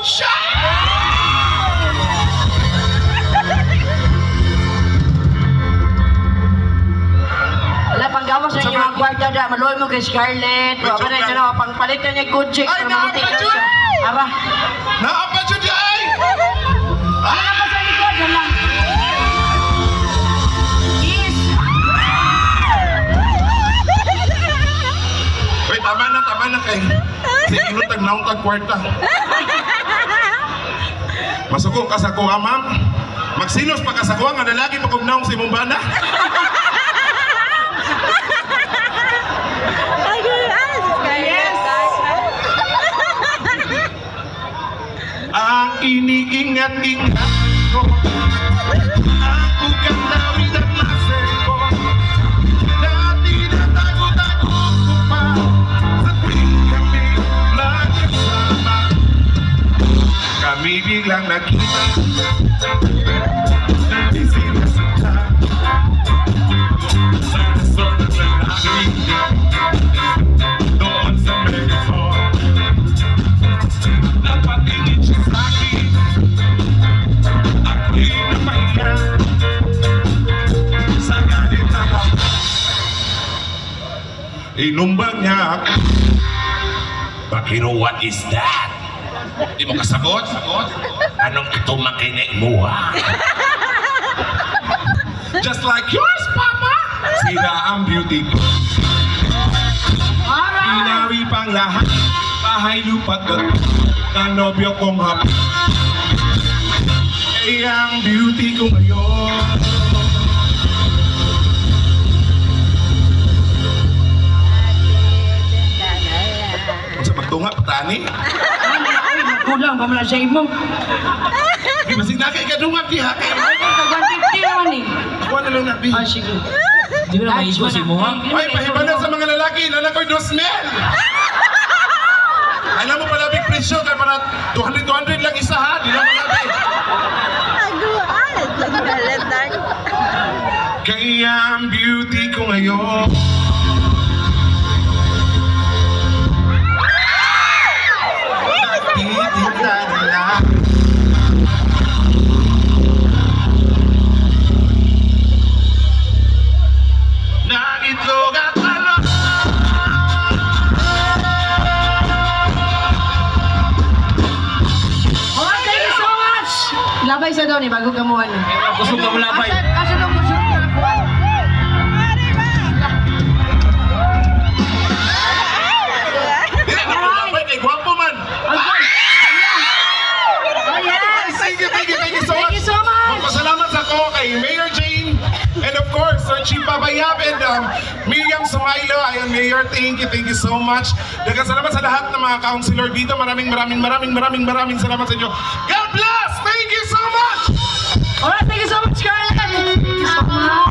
siya! Wala pang gawas sa inyo ang kwarta dyan. Maluhay mo kay Scarlett. Wala na ito na. Pangpalit na niya good chicks. Ay, Mabuti naapa na dyan! siya. Ara. Naapa siya dyan! Wala pa sa likod. Yan lang. Kiss. Wait, tama na kay. Sige, tagnaong tagkwarta. Masukong ka sa kuha, ma'am. Magsilos pa ka sa kuha, nga lalaki pa kong naong si mong bana. Ang iniingat-ingat ko, ang ugandawin at maser ko, dati natago-tago ko pa, sa tuwing kami magkasama. Kami biglang nakita, hindi sila sila, sa resort na naging doon sa Megazord. Napatingin siya sa akin, ako'y napahiya sa galit na ako. Inumbag niya ako. Bakiro, what is that? Di mo kasagot? Anong ito makinig mo, ha? Just like yours, Papa! Sira ang beauty ko. Inawi pang lahat, bahay lupa't kanobyo kong hap. Eh, ang beauty ko ngayon. Kung sa pagtunga, patani. Ay, magkulang pa man sa imo. Di ba signakay ka dunga, piha kay. Ay, tag-150 naman eh. Ako na lang nabi. Ah, sige. Di ba na maigo si mo, ha? Ay, pahiba na sa mga lalaki, lalakoy dosmel. Alam mo pala, big presyo, kaya para 200 lang isa, ha? Di lang malabi. Kaya ang beauty ko ngayon. Nagtitinda nila. Naitlog at alak. Oh, thank you so much! Labay sa daw ni bago kamuhan. Kusog ka mo labay. Asa daw kusog ka kuhan? Hindi na kapalapay, kay gwapo man. Okay. Oh, yes! Thank you so much. Thank you so much! Magpasalamat ako kay Mayor Jane and of course, Sir Chief Babayab and Miriam Sumailo. Ayan, Mayor, thank you so much. Daghang salamat sa lahat ng mga councilor dito. Maraming salamat sa inyo. God bless! Thank you so much! Alright, thank you so much, Scarlett! Thank you so much!